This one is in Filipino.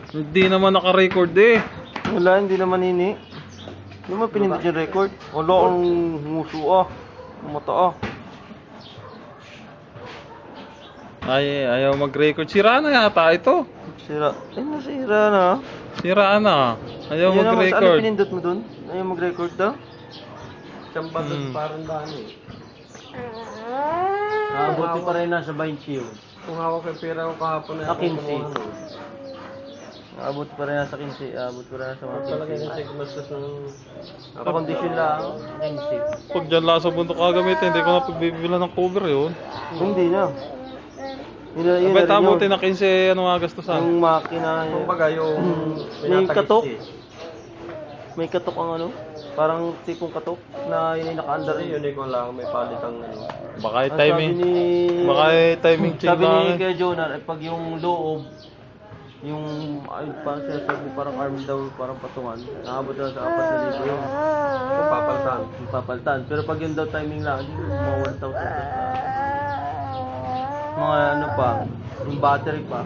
Hindi naman naka-record eh. Wala, hindi naman ini. Hindi mo pinindot yung record. Wala ang nguso ang mata Ay, ayaw mag-record. Sira na yata ito. Sira. Ay, nasira na. Sira na. Ayaw Ayun naman, ano mag-record. pinindot mo dun? Ayaw mag-record daw? Samba doon parang daan eh. Buti pa rin nasa 20 yun. Kung hawak yung pera ko kahapon na ako 15. kumuha nun. Abot pa rin nasa 15. Abot pa rin nasa mga Talaga 15. yung sigmastos ng... Pakondisyon lang. 15. Pag dyan lang sa bundok gagamitin, hindi ko na pagbibilan ng cover yun. Hindi na. Yun Abay, na rin tabutin yun. na 15, ano nga gastusan? Yung makina. Kumbaga yung... May katok. eh. May katok ang ano. Parang tipong katok na yun ay naka-under. Kasi yun eh kung lang may palitang ano. Baka yung Ang timing. Sabi ni... Baka yung timing change Sabi ni lang. Kuya Jonar, pag yung loob, yung ay parang sinasabi parang arm daw, parang patungan, nakabot na sa 4,000 yun. Kung papalitan. Yung papalitan. Pero pag yun daw timing lang, hindi mga 1,000 plus. Mga ano pa, yung battery pa.